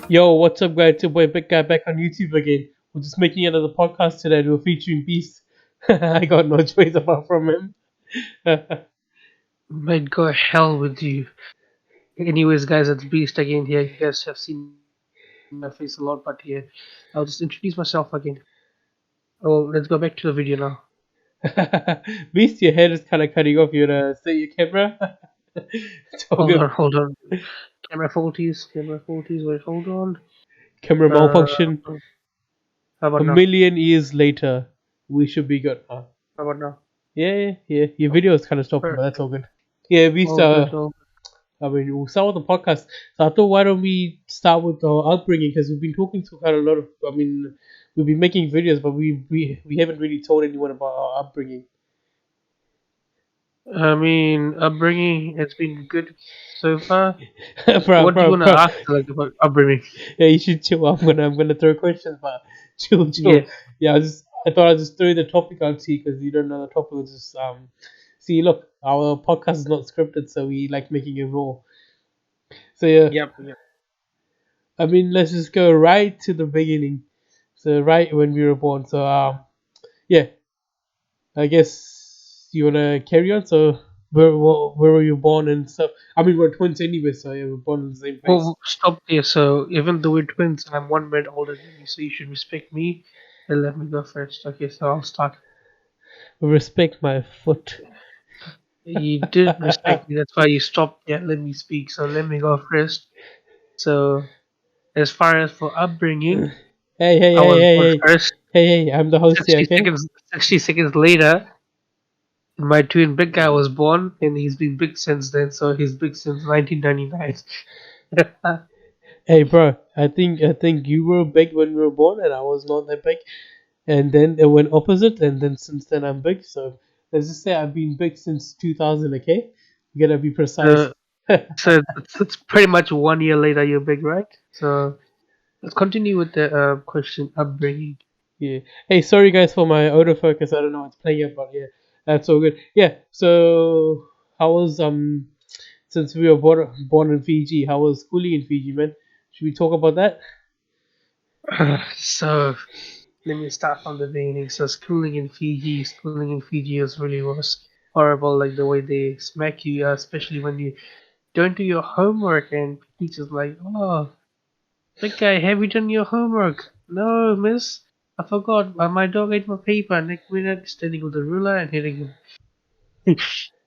Yo, what's up, guys? It's your boy Big Guy back on YouTube again. We're just making another podcast today. We're featuring Beast. I got no choice apart from him. Might go hell with you. Anyways, guys, it's Beast again here. You guys have seen my face a lot, but yeah, I'll just introduce myself again. Oh, let's go back to the video now. Beast, your head is kind of cutting off. You wanna set your camera? Talk Hold of on, hold on. Camera faulties. Wait, hold on. camera Uh, malfunction. how A about now? million years later, we should be good. Huh? How about now? Yeah. Your video is kind of stopping, but that's all Perfect. good. Yeah, Beast. All good. All I mean, we'll start with the podcast. So I thought, why don't we start with our upbringing? Because we've been talking to quite a lot of. I mean, we've been making videos, but we haven't really told anyone about our upbringing. I mean, upbringing has been good so far. bro, What do you bro, want to bro. ask like about upbringing? Yeah, you should chill. I'm gonna throw questions, but chill. Yeah. Yeah, I thought I'd just throw the topic out to you because you don't know the topic. It's just See, look, our podcast is not scripted, so we like making it raw. So yeah, Yep. I mean, let's just go right to the beginning. So right when we were born. So yeah, I guess you wanna carry on. So where were you born and stuff? I mean, we're twins anyway, so yeah, we're born in the same place. Well, stop there. So even though we're twins, I'm 1 minute older than you, so you should respect me and let me go first. Okay, so I'll start. Respect my foot. You did respect me. That's why you stopped. Yeah, let me speak. So let me go first. So as far as for upbringing, Hey, hey, I hey, was hey, born hey, first. hey! I'm the host here, 60 okay? seconds. 60 seconds later, my twin big guy was born, and he's been big since then. So he's big since 1999. Hey, bro. I think you were big when we were born, and I was not that big. And then it went opposite, and then since then I'm big. So let's just say I've been big since 2000. Okay, you gotta be precise. so it's pretty much 1 year later you're big, right? So let's continue with the question upbringing. Yeah. Hey, sorry guys for my autofocus. I don't know what's playing up, but yeah, that's all good. Yeah. So how was since we were born in Fiji? How was schooling in Fiji, man? Should we talk about that? So let me start from the beginning. So schooling in Fiji was horrible. Like the way they smack you, especially when you don't do your homework, and teachers like, "Oh, big guy, have you done your homework?" "No, miss, I forgot. My dog ate my paper." Next minute, standing with a ruler and hitting him.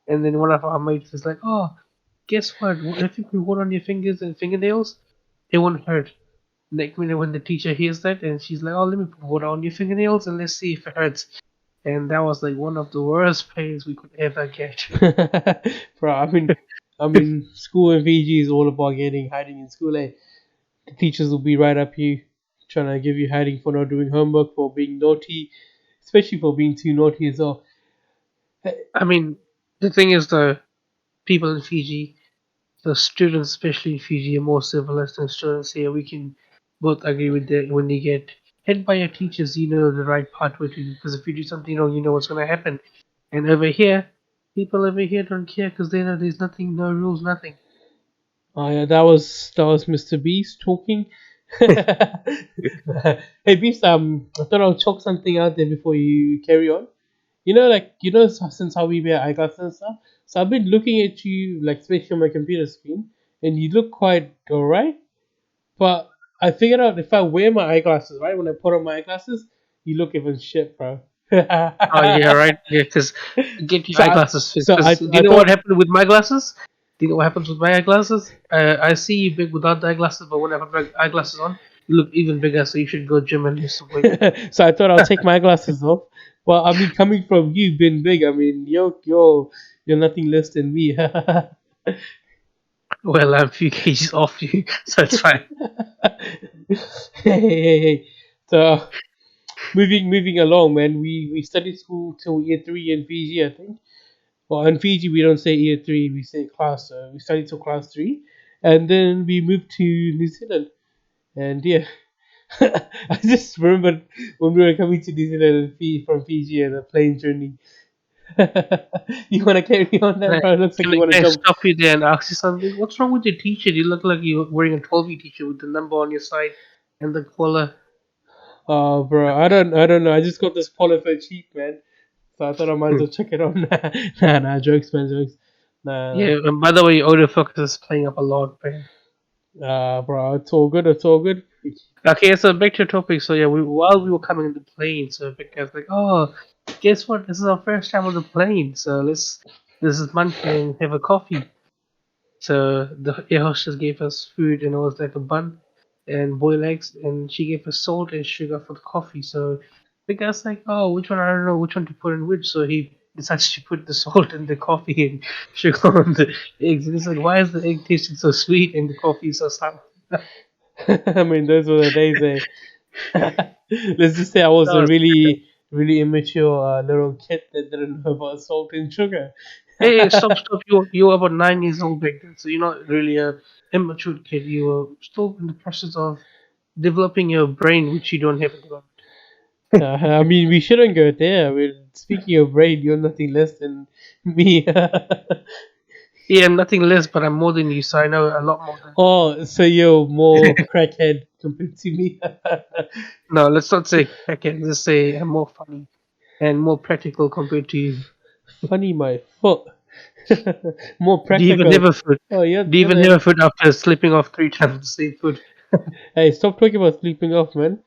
And then one of our mates is like, "Oh, guess what? If you put water on your fingers and fingernails, it won't hurt." Next minute, when the teacher hears that, and she's like, "Oh, let me put water on your fingernails and let's see if it hurts." And that was like one of the worst pains we could ever get. Bro, I mean, school in Fiji is all about getting hiding in school. Eh? The teachers will be right up here trying to give you hiding for not doing homework, for being naughty, especially for being too naughty as well. I mean, the thing is, the people in Fiji, the students, especially in Fiji, are more civilized than students here. We can both agree with that. When you get hit by your teachers, you know the right pathway to do. Because if you do something wrong, you know what's going to happen. And over here, people over here don't care because they know there's nothing, no rules, nothing. Oh yeah, that was Mr. Beast talking. Hey Beast, I thought I'll chalk something out there before you carry on. Since how we wear eyeglasses and stuff. So I've been looking at you, like especially on my computer screen, and you look quite alright. But I figured out if I wear my eyeglasses, right, when I put on my eyeglasses, you look even shit, bro. so Oh yeah, right. Yeah, because get your I, eyeglasses fixed. so Because do you I know what thought happened with my glasses? Do you know what happens with my eyeglasses? I see you big without the eyeglasses, but when I put my eyeglasses on, you look even bigger. So you should go gym and lose some weight. so I thought I'll take my glasses off. Well, I mean, coming from you, being big, I mean, you're nothing less than me. Well, I'm a few kgs off you, so it's fine. Hey. So moving along, man. We studied school till year three in Fiji, I think. Well, in Fiji we don't say year three, we say class. We studied till class three, and then we moved to New Zealand. And yeah, I just remembered when we were coming to New Zealand from Fiji and the plane journey. You want to carry on Can that, I, bro? It looks like can you I, want to can I jump. stop you there and ask you something? What's wrong with your t-shirt? You look like you're wearing a 12 t-shirt with the number on your side and the collar. Oh, bro, I don't know. I just got this Polo for cheap, man. So I thought I might as Hmm. well check it out. Nah, jokes, man, jokes. Nah, Yeah, and by the way, autofocus is playing up a lot, man. bro, it's all good. It's all good. Okay, so back to your topic. So yeah, while we were coming on the plane, so because like, oh, guess what? This is our first time on the plane. So this is munch and have a coffee. So the air hostess gave us food, and it was like a bun and boiled eggs, and she gave us salt and sugar for the coffee. So the guy's like, oh, which one? I don't know which one to put in which. So he decides to put the salt in the coffee and sugar on the eggs. And he's like, why is the egg tasting so sweet and the coffee so sour? I mean, those were the days. Eh? Let's just say I was a No, really immature little kid that didn't know about salt and sugar. hey, stop! You were about 9 years old back then, so you're not really a immature kid. You were still in the process of developing your brain, which you don't have at the moment. I mean, we shouldn't go there. We're speaking of brain. You're nothing less than me. Yeah, I'm nothing less, but I'm more than you, so I know a lot more than. Oh, so you're more crackhead compared to me. No, let's not say crackhead. Let's say I'm more funny and more practical compared to you. Funny, my foot. More Do you even have practical. a foot? Oh, Do you you're even have a the. foot after slipping off 3 times the same foot? Hey, stop talking about sleeping off, man.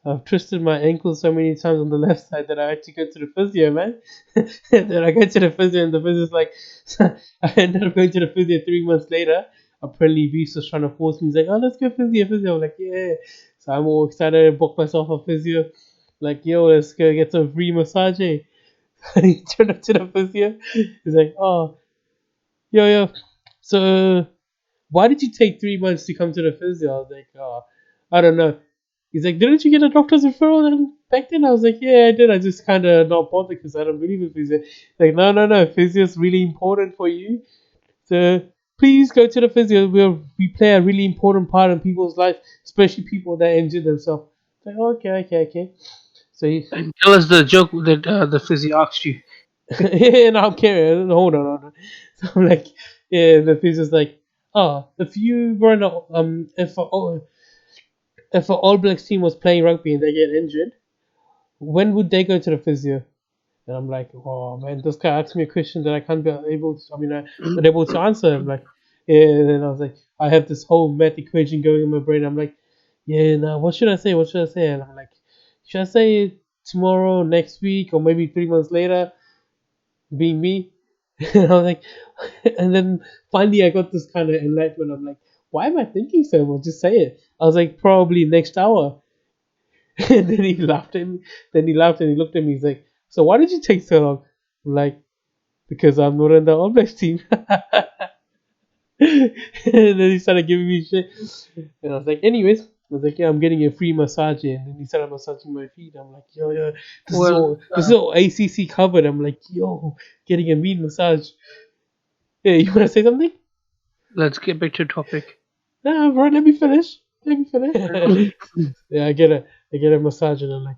I've twisted my ankle so many times on the left side that I had to go to the physio, man. Then I go to the physio, and the physio's like, I ended up going to the physio 3 months later. Apparently, Beast was trying to force me. He's like, oh, let's go physio. I'm like, yeah. So I'm all excited. I booked myself a physio. Like, yo, let's go get some free massage. Eh? And he turned up to the physio. He's like, oh, yo. So, why did you take 3 months to come to the physio? I was like, oh, I don't know. He's like, didn't you get a doctor's referral then back then? I was like, yeah, I did. I just kind of not bothered because I don't believe in physio. Like, no, physio is really important for you. So please go to the physio. We play a really important part in people's life, especially people that injure themselves. Like, okay. So he, And tell us the joke that the physio asked you. and I'm carrying. Hold on. So I'm like, yeah. The physio's like, oh, if you were in a, if an All Blacks team was playing rugby and they get injured, when would they go to the physio? And I'm like, oh man, this guy asked me a question that I can't be able to, not able to answer. I'm like, yeah, and then I was like, I have this whole math equation going in my brain. I'm like, yeah, now what should I say? What should I say? And I'm like, should I say tomorrow, next week, or maybe 3 months later, being me? And I was like, and then finally I got this kind of enlightenment. I'm like, why am I thinking so much? Just say it. I was like, probably next hour. And then he laughed at me. Then he laughed and he looked at me. He's like, "So why did you take so long?" I'm like, "Because I'm not in the All Blacks team." And then he started giving me shit. And I was like, "Anyways," I was like, "Yeah, I'm getting a free massage." And then he started massaging my feet. I'm like, "Yo, Well, this is all ACC covered." I'm like, "Yo, getting a meat massage." Hey, you wanna say something? let's get back to the topic. Nah, bro, let me finish. Let me finish. Yeah, I get a massage, and I'm like,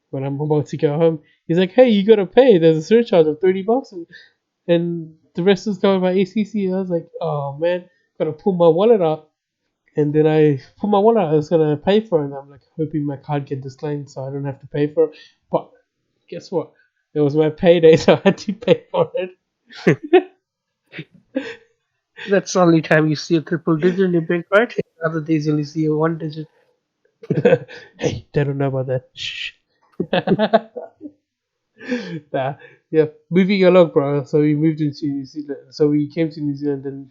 when I'm about to go home, he's like, "Hey, you gotta pay. There's a surcharge of $30, and the rest is covered by ACC." I was like, "Oh man, gotta pull my wallet out." And then I pull my wallet out. I was gonna pay for it, and I'm like hoping my card get declined so I don't have to pay for it. But guess what? It was my payday, so I had to pay for it. That's the only time you see a triple digit in your bank, right? Other days you only see a 1 digit. Hey, they don't know about that. Shh. Nah, yeah. Moving along, bro. So we moved into New Zealand. So we came to New Zealand, and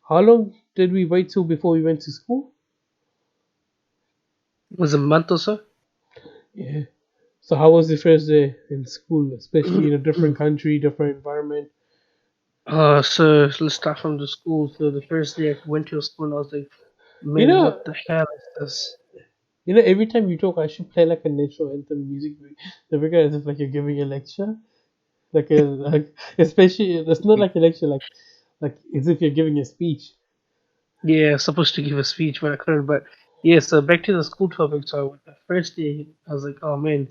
how long did we wait till before we went to school? It was a month or so. Yeah. So how was the first day in school, especially in a different country, different environment? So let's start from the school. So the first day I went to school, and I was like, You man, know, what the hell is this? every time you talk, I should play like a national anthem music. The figure as if like you're giving a lecture, especially it's not like a lecture, like as if you're giving a speech. Yeah, I was supposed to give a speech, but I couldn't. But yeah, so back to the school topic. So the first day, I was like, oh man,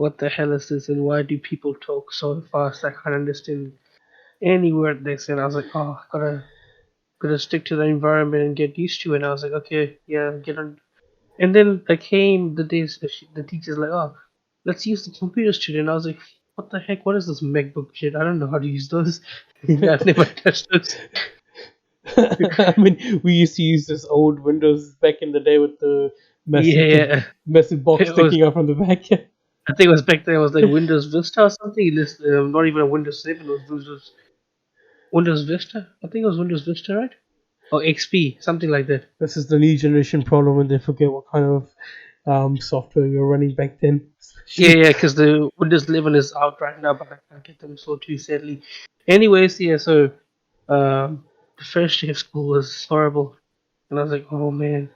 what the hell is this and why do people talk so fast? I can't understand any word they say. And I was like, oh, gotta stick to the environment and get used to it. And I was like, okay, yeah, get on. And then I came the days the teacher's like, oh, let's use the computers today. And I was like, what the heck? What is this MacBook shit? I don't know how to use those. I've never touched those. I mean, we used to use this old Windows back in the day with the massive, Yeah, massive box it was. sticking out from the back. I think it was back then. It was like Windows Vista or something. Not even a Windows 7. It was Windows Vista. I think it was Windows Vista, right? Or XP, something like that. This is the new generation problem when they forget what kind of software we were running back then, Yeah, especially. yeah, because the Windows 11 is out right now, but I can't get them so too sadly. Anyways, yeah, so the first day of school was horrible, and I was like, oh man,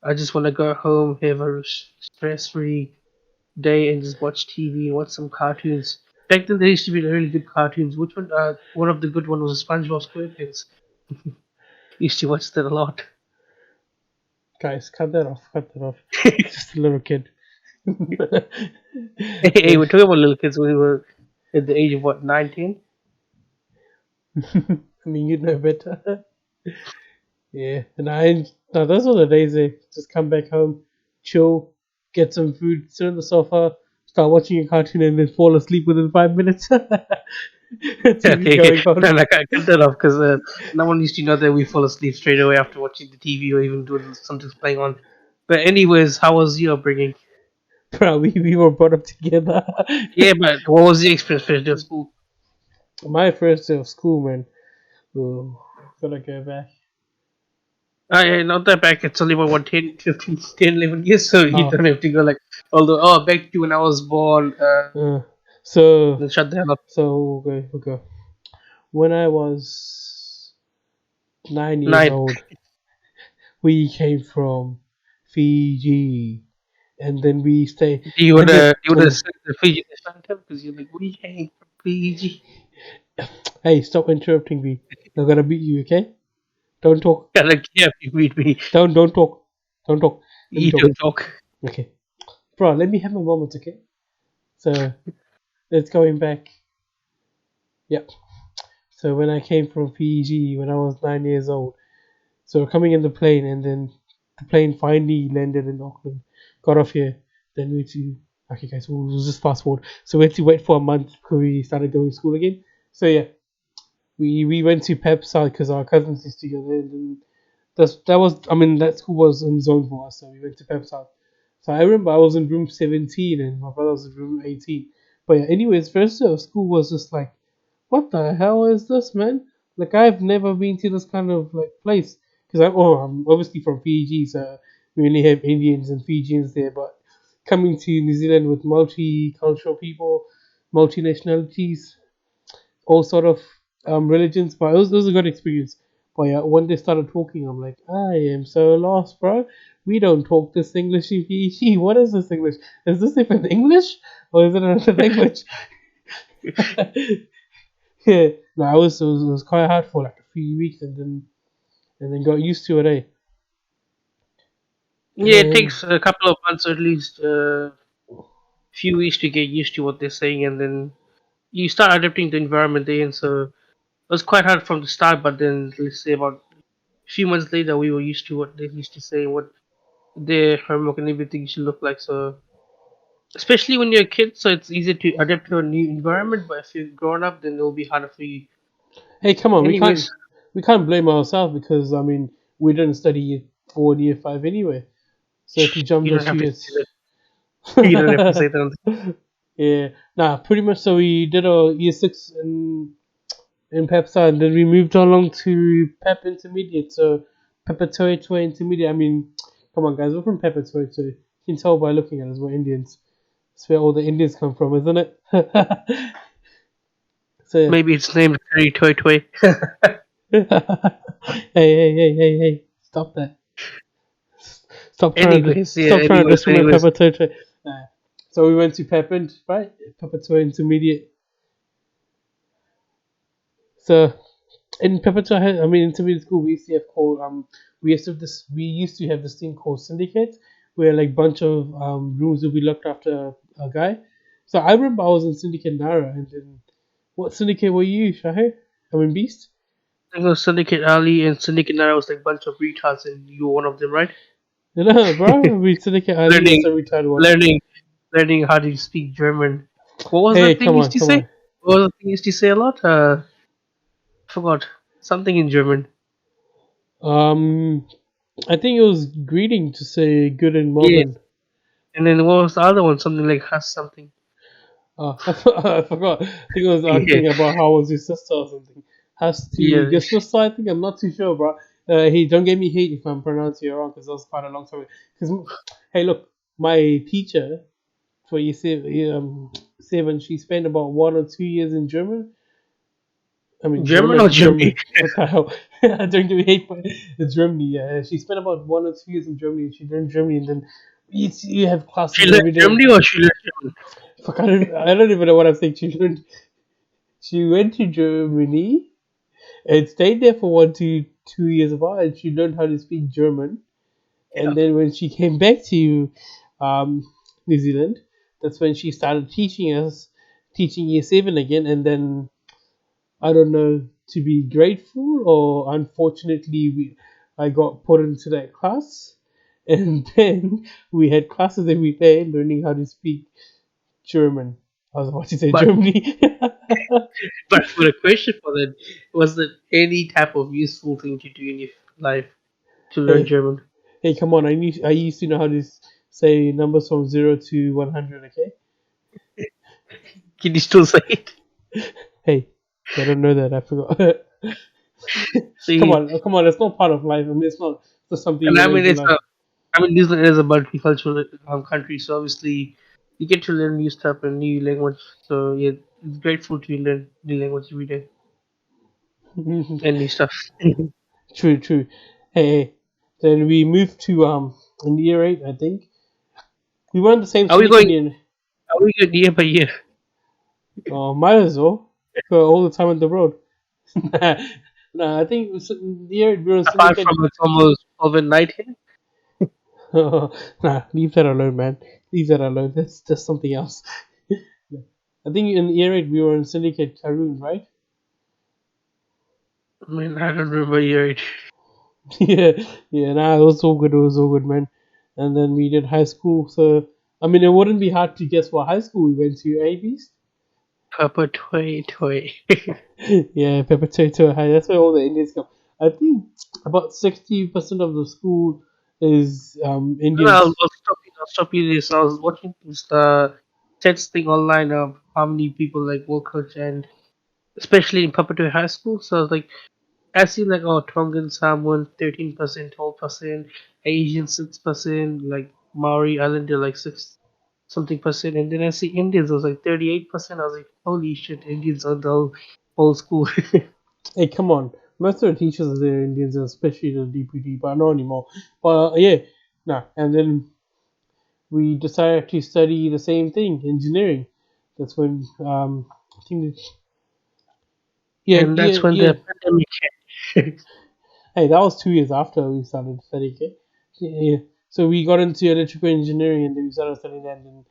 I just want to go home, have a stress-free day, and just watch TV and watch some cartoons. Back then, there used to be really good cartoons. Which one? One of the good ones was SpongeBob SquarePants. Used to watch that a lot. Guys, cut that off. Cut that off. Just a little kid. Hey, Yeah. we're talking about little kids when we were at the age of what, 19? I mean, you know better. Yeah, and I now those were the days they just come back home, chill, get some food, sit on the sofa, start watching a cartoon, and then fall asleep within 5 minutes. TV Okay, okay. going on. No, no, I cut that off because no one used to know that we fall asleep straight away after watching the TV or even doing something's playing on. But anyways, how was your upbringing? Bro, we were brought up together. Yeah, but what was the experience first day of school? My first day of school, man. Oh, gotta go back. Not that back. It's only about what, 10, 15, 10, 11 years, so you Oh, don't have to go like, although, back to when I was born. uh, so Then shut the hell up. okay. When I was 9 years 9. old, we came from Fiji, and then we stay, and then You would have and said the Fiji national anthem because you're like, we came from Fiji. hey, stop interrupting me. I'm gonna beat you, okay? Don't talk. Yeah, like, yeah, you meet me. Don't talk. Don't talk. Let me You talk. don't talk. Okay, bro. Let me have my moment, okay? So let's going back. Yep. So when I came from Fiji when I was 9 years old, so we're coming in the plane, and then the plane finally landed in Auckland, got off here, then we had to. Okay, guys, we'll just fast forward. So we had to wait for a month before we started going to school again. So yeah, we went to Pep side because our cousins used to go there. And that was I mean that school was in zone for us, so we went to Pep side. So I remember I was in room 17 and my brother was in room 18. But yeah, anyways, first day of school was just like, what the hell is this, man? Like I've never been to this kind of like place because I'm obviously from Fiji, so we only have Indians and Fijians there. But coming to New Zealand with multicultural people, multi nationalities, all sort of religions. But it was a good experience. But yeah, when they started talking, I'm like, I am so lost, bro. We don't talk this English in Fiji. What is this English? Is this even English or is it another language? Yeah, no, it was quite hard for like a few weeks, and then got used to it, eh? Yeah, it And takes a couple of months or at least a few weeks to get used to what they're saying, and then you start adapting to the environment they're in. So it was quite hard from the start, but then let's say about a few months later, we were used to what they used to say, what their homework and everything should look like. So especially when you're a kid, so it's easy to adapt to a new environment. But if you've grown up, then it'll be harder for you. hey, come on, we can't Anyways, we can't blame ourselves because I mean we didn't study year 4 and year 5 anyway. So if you you jump don't those have few to say years, that. You don't have to say that. yeah, nah, pretty much. So we did our year 6 in Pepsi, and then we moved along to Pep Intermediate. So Pepatoe Intermediate. I mean, come on, guys, we're from Pepatoe, so you can tell by looking at us, we're Indians. That's where all the Indians come from, isn't it? So Maybe it's named Curry Toy Toy. hey, stop that. Anyways, yeah. Stop trying to discriminate Anyways. Pepper Toy. So we went to Pepper, right? Pepper Toy Intermediate. So in Pepper Toy, I mean intermediate school, we used to have this thing called syndicate, where like bunch of rooms will be looked after a guy. So I remember I was in Syndicate Nara, and then what syndicate were you, Shahir? I mean Beast. I think it was Syndicate Ali and Syndicate Nara was like a bunch of retards, and you were one of them, right? No, bro. We Syndicate Ali was learning, the retired one. learning, learning how to speak German. What was the Hey, thing come you used on, to come say? on. What was the thing you used to say a lot? Forgot something in German. Um, I think it was greeting to say good in Yes. Melbourne. And then what was the other one? Something like has something. I forgot. I think I was Yeah. asking about how was your sister or something. Has to Yeah. Geschwister, I think. I'm not too sure, bro. Hey, don't get me hate if I'm pronouncing it wrong because that was quite a long time. Because, hey, look, my teacher for year seven, she spent about 1 or 2 years in German. I mean, German or Germany? Germany. What the hell? Don't get me hate, but it's Germany. Yeah, she spent about 1 or 2 years in Germany. She learned Germany, and then you have She classes learned every day. Germany or she learned German? Fuck, I don't even know what I'm saying. She went to Germany and stayed there for 1 to 2 years of while, and she learned how to speak German. Yeah. And then when she came back to um, New Zealand, that's when she started teaching year seven again. And then I don't know to be grateful or unfortunately I got put into that class, and then we had classes every day learning how to speak German. I was about to say But Germany. but for the question for that, was it any type of useful thing to do in your life to learn Hey, German? hey, come on! I used to know how to say numbers from 0 to 100. Okay. Can you still say it? Hey, they don't know that. I forgot. See, Come on! It's not part of life. I mean, it's not just something and you I learn mean in it's life. a, I mean New Zealand is a multicultural country, so obviously you get to learn new stuff and new language. So yeah, it's grateful to learn new language every day and new stuff. True, true. Hey, hey. Then we moved to in year eight, I think. We were in the same Are we syndicate going? in Are we going year by year? might as well go all the time on the road. Nah, I think it was in year eight, we were in Apart syndicate. from it's almost overnight here. Nah, leave that alone, man. Leave that alone. That's just something else. I think in year eight we were in syndicate Karoon, right? I mean, I don't remember year eight. Yeah, yeah. Nah, it was all good. It was all good, man. And then we did high school. So I mean, it wouldn't be hard to guess what high school we went to. A Beast. Papa toy toy. Yeah, Pepper Potato High. That's where all the Indians come. I think about 60% of the school is No, Indians. I'll stop you. I'll stop you this. I was watching this stats thing online of how many people like work coach and especially in Papatoy High School. So I was like, I see like oh Tongan Samoan 13%, 12%, Asian 6%, like Maori Islander like six something percent, and then I see Indians. I was like 38%. I was like, holy shit, Indians are the whole school. Hey, come on. Most of the teachers are there Indians, especially the DPD, but not anymore. But yeah, nah. And then we decided to study the same thing, engineering. That's when I think yeah, And yeah, that's when yeah. the pandemic hit. Hey, that was 2 years after we started studying. Okay? Yeah, yeah. So we got into electrical engineering, and then we started studying that. And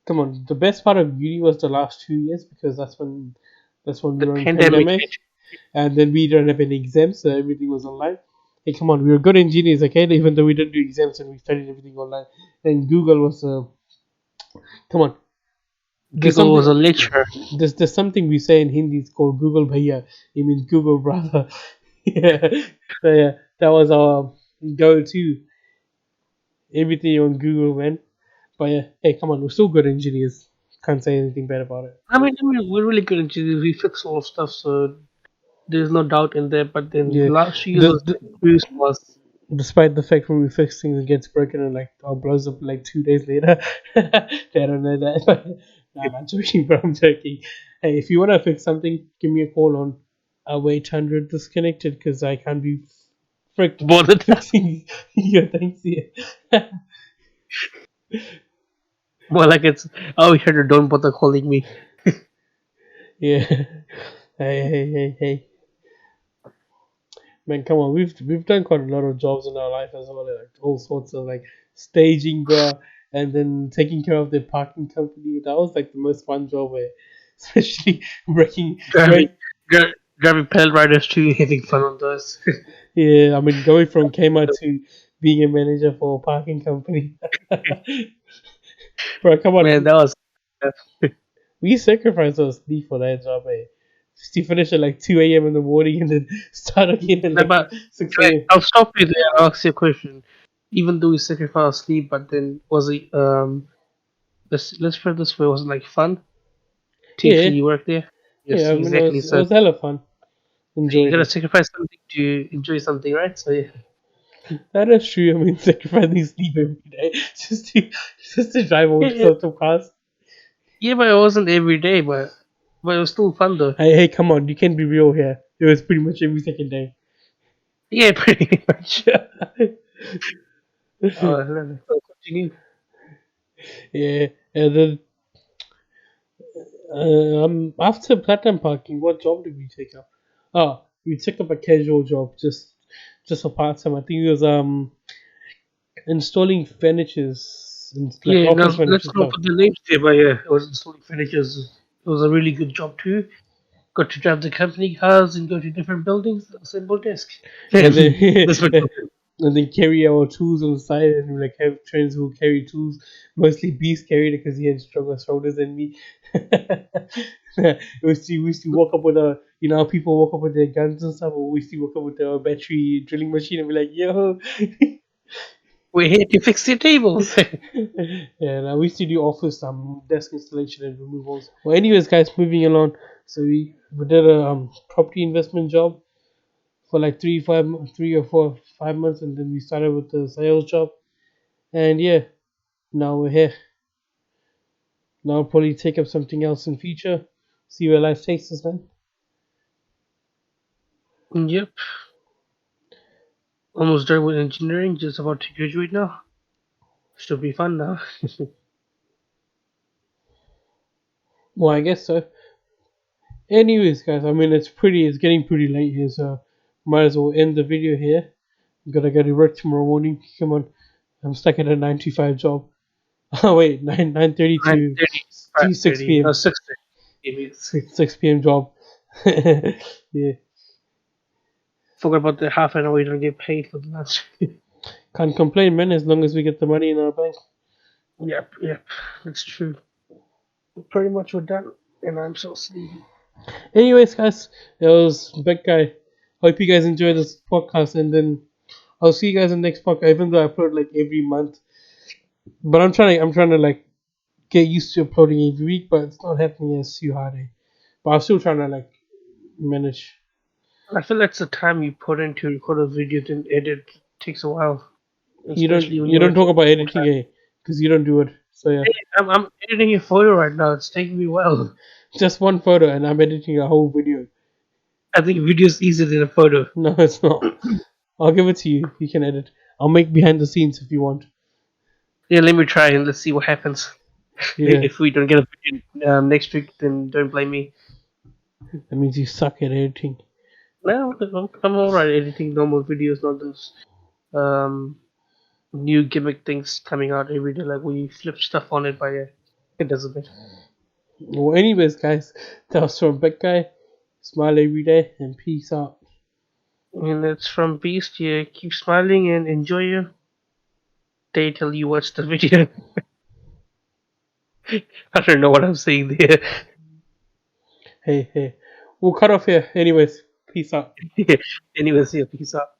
come on, the best part of uni was the last 2 years because that's when we The were in pandemic pandemic, hit. and then we didn't have any exams, so everything was online. Hey, come on, we were good engineers, okay? Even though we didn't do exams and we studied everything online, and Google was come on. There's Google was something a lecturer. there's something we say in Hindi. It's called Google Bhaiya. It means Google brother. Yeah, so yeah, that was our go-to. Everything on Google, man. But yeah, hey, come on, we're still good engineers. Can't say anything bad about it. I mean, we're really good engineers. We fix all stuff, so there's no doubt in there. But then Yeah, the last few years the, was the, like cruise was. despite the fact when we fix things, it gets broken and like or blows up like 2 days later. I don't know that. But, nah, I'm joking, bro. I'm joking. Hey, if you wanna fix something, give me a call on 800 disconnected because I can't be fricked Bothered. fixing your things here. More like it's oh here don't bother calling me. Yeah. Hey. Man, come on. We've done quite a lot of jobs in our life as well, like all sorts of like staging, bro. and then taking care of their parking company. That was like the most fun job where, especially breaking, Driving, break. driving pedal riders too, having fun on those. Yeah, I mean, going from Kmart to being a manager for a parking company. Bro, come Man, on, that was. we sacrificed our sleep for that job, eh? Just to finish at like 2 a.m. in the morning and then start again at Nah, like but 6 a.m. I'll stop you there. I'll ask you a question. Even though you sacrificed sleep, but then was it let's put it this way, was it like fun to Yeah, feel you work there? yeah, Yes, I mean, exactly. it So was hella fun. you Enjoyed gotta it. sacrifice something to enjoy something, right? So yeah. That is true. I mean, sacrificing sleep every day just to drive all Yeah, yeah, sorts of cars. yeah, but it wasn't every day, but it was still fun though. Hey, come on, you can't be real here. It was pretty much every second day. Yeah, pretty much. Let's continue. Yeah, and then after platinum parking, what job did we take up? Oh, we took up a casual job, just a part time. I think it was installing furnitures, like Yeah, now office furniture let's not stuff. put the names there, but yeah, it was installing furnitures. It was a really good job too. Got to drive the company cars and go to different buildings. Assemble desk. And then That's what. and then carry our tools on the side, and we like have friends who carry tools. Mostly Beast carried it because he had stronger shoulders than me. We used to walk up with a, how people walk up with their guns and stuff. Or we used to walk up with a battery drilling machine and be like, yo. We're here to fix your tables. And we used to do office desk installation and removals. Well, anyways, guys, moving along. So we did a property investment job for like 3 or 4 5 months, and then we started with the sales job. And yeah, now we're here. Now I'll probably take up something else in future. See where life takes us, man. Yep. Almost done with engineering. Just about to graduate now. Should be fun now. Well, I guess so. Anyways, guys, I mean it's getting pretty late here, so might as well end the video here. Gotta go to work tomorrow morning. Come on, I'm stuck at a 9 to 5 job. Oh wait, 9:30 Nine to thirty, five to 6 thirty, p.m. 6:30. 6 p.m. job. Yeah, Forgot about the half an hour you don't get paid for the lunch. can't complain, man. As long as we get the money in our bank. Yep, yep. That's true. Pretty much we're done. And I'm so sleepy. Anyways, guys, that was Big Guy. Hope you guys enjoy this podcast, and then I'll see you guys in the next podcast. Even though I upload like every month, but I'm trying to like get used to uploading every week, but it's not happening as too hard. But I'm still trying to like manage. I feel that's the time you put in to record a video then edit takes a while. You don't Especially when you you're don't working talk about full editing, time. because you don't do it. So yeah, Hey, I'm editing a photo right now. It's taking me a while. just one photo, and I'm editing a whole video. I think video is easier than a photo. No, it's not. I'll give it to you. You can edit. I'll make behind the scenes if you want. Yeah, let me try and let's see what happens. Yeah, If we don't get a video next week, then don't blame me. that means you suck at editing. No, I'm alright editing normal videos, not those um, new gimmick things coming out every day, like we flip stuff on it, but yeah, it does a bit. Well, anyways, guys, that was from Big Guy. Smile every day and peace out. And it's from Beast. Yeah, keep smiling and enjoy your day till you watch the video. I don't know what I'm saying there. Hey, hey. We'll cut off here. Anyways, peace out. Anyways, yeah, peace out.